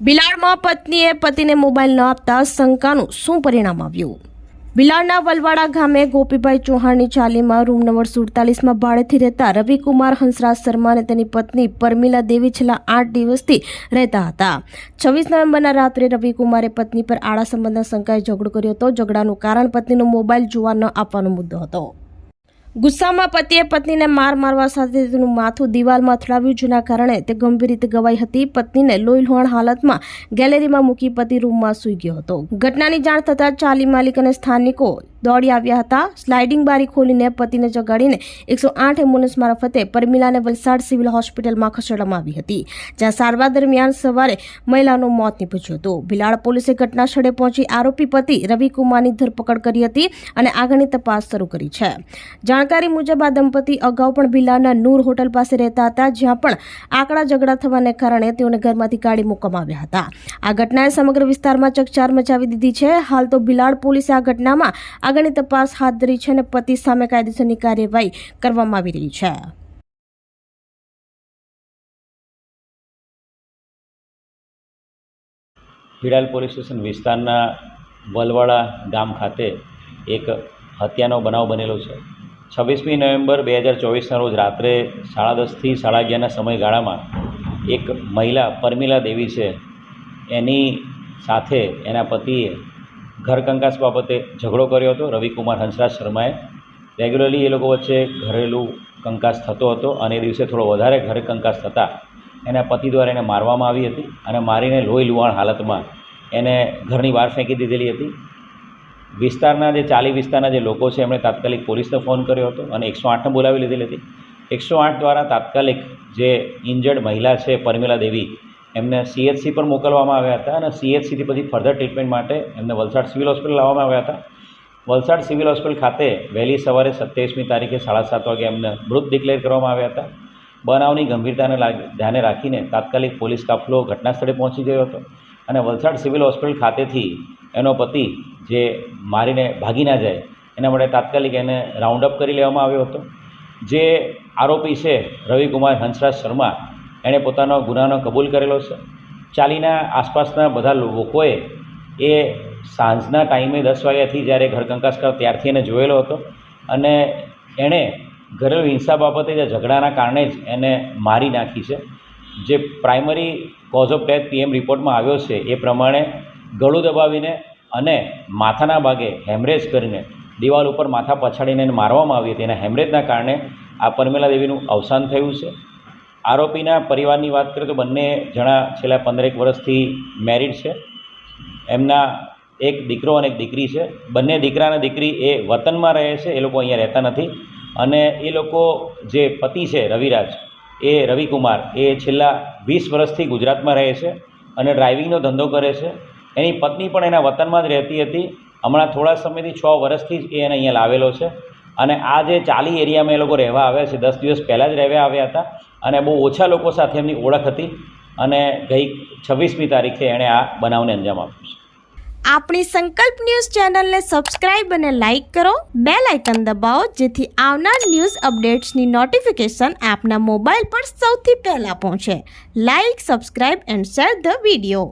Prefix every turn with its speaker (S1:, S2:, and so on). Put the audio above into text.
S1: બિલાડમાં પત્નીએ પતિને મોબાઈલ ન આપતા શંકાનું શું પરિણામ આવ્યું? બિલાડના વલવાડા ગામે ગોપીભાઈ ચૌહાણની ચાલીમાં રૂમ નંબર 47માં ભાડેથી રહેતા રવિકુમાર હંસરાજ શર્મા અને તેની પત્ની પરમિલા દેવી છેલ્લા 8 દિવસથી રહેતા હતા. 26 નવેમ્બરના રાત્રે રવિકુમારે પત્ની પર આડા સંબંધના શંકાએ ઝઘડો કર્યો હતો. ઝઘડાનું કારણ પત્નીનો મોબાઈલ જોવા ન આપવાનો મુદ્દો હતો. ગુસ્સામાં પતિએ પત્નીને મારવા સાથે તેનું માથું દિવાલમાં અથડાવ્યું, જેના કારણે તે ગંભીર રીતે ઘવાઈ હતી. પત્નીને લોહીલુહાણ હાલતમાં ગેલેરીમાં મૂકી પતિ રૂમમાં સૂઈ ગયો હતો. ઘટનાની જાણ થતાં ચાલી માલિક અને સ્થાનિકો દોડી આવ્યા હતા. સ્લાઇડિંગ બારી ખોલીને પતિને જગાડીને 108 એમ્બ્યુલન્સ મારફતે પરમિલાને વલસાડ સિવિલ હોસ્પિટલમાં ખસેડવામાં આવી હતી, જ્યાં સારવાર દરમિયાન સવારે મહિલાનું મોત નીપજ્યું હતું. બિલાડ પોલીસે ઘટના સ્થળે પહોંચી આરોપી પતિ રવિકુમારની ધરપકડ કરી હતી અને આગળની તપાસ શરૂ કરી છે. જાણકારી મુજબ આ દંપતી અગાઉ પણ બિલાડના નૂર હોટલ પાસે રહેતા હતા, જ્યાં પણ આકડા ઝઘડા થવાને કારણે તેઓને ઘરમાંથી કાઢી મૂકવામાં આવ્યા હતા. આ ઘટનાએ સમગ્ર વિસ્તારમાં ચકચાર મચાવી દીધી છે. હાલ તો બિલાડ પોલીસે આ ઘટનામાં આગળની તપાસ હાથ ધરી છે અને પતિ સામે કાયદેસરની કાર્યવાહી કરવામાં આવી રહી છે.
S2: બિલાડ પોલીસ સ્ટેશન વિસ્તારના વલવાડા ગામ ખાતે એક હત્યાનો બનાવ બનેલો છે. 26મી નવેમ્બર 2024ના રોજ રાત્રે 10:30થી 11:30ના સમયગાળામાં એક મહિલા પરમિલા દેવી છે, એની સાથે એના પતિએ ઘર કંકાસ બાબતે ઝઘડો કર્યો હતો. રવિકુમાર હંસરાજ શર્માએ રેગ્યુલરલી એ લોકો વચ્ચે ઘરેલું કંકાસ થતો હતો અને એ દિવસે થોડો વધારે ઘરે કંકાસ થતાં એના પતિ દ્વારા એને મારવામાં આવી હતી અને મારીને લોહી લુહાણ હાલતમાં એને ઘરની બહાર ફેંકી દીધેલી હતી. વિસ્તારના જે ચાલી વિસ્તારના જે લોકો છે એમણે તાત્કાલિક પોલીસને ફોન કર્યો હતો અને 108ને બોલાવી લીધેલી હતી. 108 દ્વારા તાત્કાલિક જે ઇન્જર્ડ મહિલા છે પરમિલા દેવી, એમને CHC પર મોકલવામાં આવ્યા હતા અને CHCથી પછી ફર્ધર ટ્રીટમેન્ટ માટે એમને વલસાડ સિવિલ હોસ્પિટલ લાવવામાં આવ્યા હતા. વલસાડ સિવિલ હોસ્પિટલ ખાતે વહેલી સવારે 27મી તારીખે 7:30 વાગે એમને મૃત ડિક્લેર કરવામાં આવ્યા હતા. બનાવની ગંભીરતાને ધ્યાને રાખીને તાત્કાલિક પોલીસ કાફલો ઘટના સ્થળે પહોંચી ગયો હતો અને વલસાડ સિવિલ હોસ્પિટલ ખાતેથી એનો પતિ જે મારીને ભાગી ના જાય એના માટે તાત્કાલિક એને રાઉન્ડ અપ કરી લેવામાં આવ્યો હતો. જે આરોપી છે રવિકુમાર હંસરાજ શર્મા, એણે પોતાનો ગુનાનો કબૂલ કરેલો છે. ચાલીના આસપાસના બધા લોકોએ એ સાંજના ટાઈમે 10 વાગ્યાથી જ્યારે ઘર કંકાસ કર ત્યારથી એને જોયેલો હતો અને એણે ઘરેલું હિંસા બાબતે જે ઝઘડાના કારણે જ એને મારી નાખી છે. જે primary cause of death PM રિપોર્ટમાં આવ્યો છે એ પ્રમાણે ગળું દબાવીને અને માથાના ભાગે હેમરેજ કરીને દિવાલ ઉપર માથા પછાડીને એને મારવામાં આવી હતી. એના હેમરેજના કારણે આ પરમિલા દેવીનું અવસાન થયું છે. આરોપીના પરિવારની વાત કરીએ તો બંને જણા છેલ્લા 15 વર્ષથી મેરિડ છે. એમના એક દીકરો અને એક દીકરી છે. બંને દીકરા અને દીકરી એ વતનમાં રહે છે, એ લોકો અહીંયા રહેતા નથી. અને એ લોકો જે પતિ છે રવિરાજ, એ રવિકુમાર, એ છેલ્લા 20 વર્ષથી ગુજરાતમાં રહે છે અને ડ્રાઇવિંગનો ધંધો કરે છે. એની પત્ની પણ એના વતનમાં જ રહેતી હતી. હમણાં થોડા સમયથી 6 વર્ષથી જ એ એને અહીંયા લાવેલો છે અને આ જે ચાલી એરિયામાં એ લોકો રહેવા આવ્યા છે, 10 દિવસ પહેલાં જ રહેવા આવ્યા હતા અને બહુ ઓછા લોકો સાથે એમની ઓળખ હતી અને ગઈ 26મી તારીખે એણે આ બનાવને અંજામ આપ્યો છે.
S1: આપણી સંકલ્પ ન્યૂઝ ચેનલને સબસ્ક્રાઇબ અને લાઇક કરો, બેલ આઇકન દબાવો, જેથી આવનાર ન્યૂઝ અપડેટ્સની નોટિફિકેશન આપના મોબાઈલ પર સૌથી પહેલા પહોંચે. Like, subscribe and share the video.